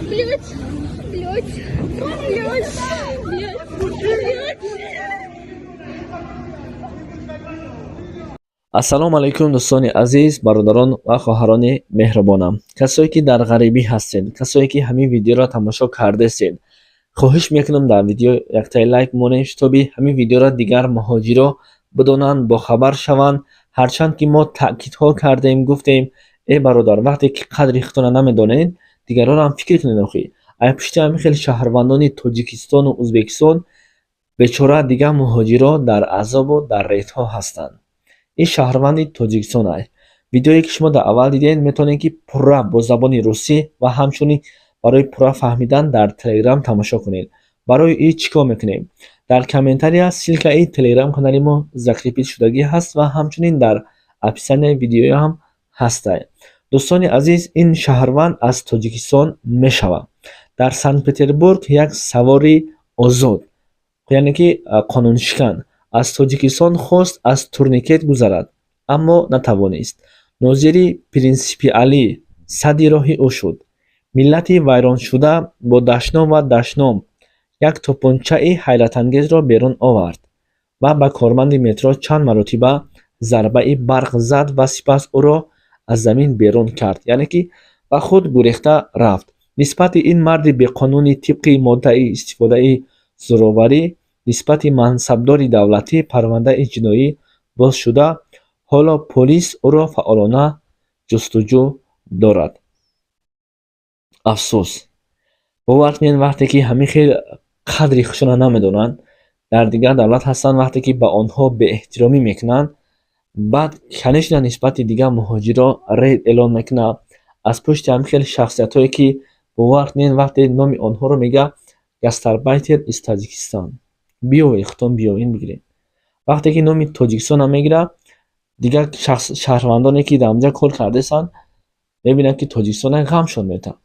Блять, блять, блять, блять. ассалому алайкум дӯстони азиз, бародарон ва хоҳарони меҳрубонам. Касое ки дар ғарибӣ ҳастед, касое ки ҳамин видеоро тамошо кардастед, хоҳиш мекунам дар видео яктаи лайк монед, шутоби ҳамин видеоро дигар муҳоҷиро бидонанд, бохабар шаванд. Ҳарчанд ки мо таъкидҳо кардем, гуфтем э бародар, вақте ки қадри худтонро намедонед, дигаронам фикр кунед. Охи ай пушти ҳамин хеле шаҳрвандони Тоҷикистону Ӯзбекистон бечора дигар муҳоҷиро дар азобу дар рейдҳо ҳастанд. ин шаҳрванди Тоҷикистон аст. Видеое ки шумо дар аввал дидед метавонед ки пурра бо забони русӣ ва ҳамчунин барои пурра фаҳмидан дар Telegram тамошо кунед. Барои ин чӣ кор мекунем? Дар комментария ссилкаи Telegram канали мо закрепит шудагӣ ҳаст ва ҳамчунин дар описанияи видео ҳам ҳастад. дӯстони азиз, ин шаҳрванд аз Тоҷикистон мешавад. Дар Санкт-Петербург як савори озод, яъне ки қонуншикан аз Тоҷикистон хост аз турникет гузарад, аммо натавонист. Нозири принсипиалӣ садди роҳи ӯ шуд. Миллати вайроншуда бо дашном ва дашном як топончаи ҳайратангезро берун овард ва ба корманди метро чанд маротиба зарбаи барқ зад ва сипас ӯро аз замин берун кард, яъне ки ба худ гурехта рафт. Нисбати ин марди беқонунӣ тибқи моддаи истифодаи зӯроварӣ нисбати мансабдори давлатӣ парвандаи ҷиноӣ боз шуда, ҳоло полис ӯро фаъолона ҷустуҷӯ дорад. Афсӯс, бовар кунед, вақте ки ҳамин хел қадри худшонро намедонанд, дар дигар давлат ҳастанд, вақте ки ба онҳо беэҳтиромӣ мекунанд, баъд канишна нисбати дигар муҳоҷиро рейд эълон мекунад аз пушти ҳамин хел шахсиятҳое ки бовар кунед, вақте номи онҳоро мегӯяд гастарбайтер из Таҷикистон. Биёед, худтон биёед бигиред. Вақте ки номи Тоҷикистонам мегирад, дигар шаҳрвандоне ки дар онҷа кор кардастанд, мебинанд ки Тоҷикистон гамшон метавад.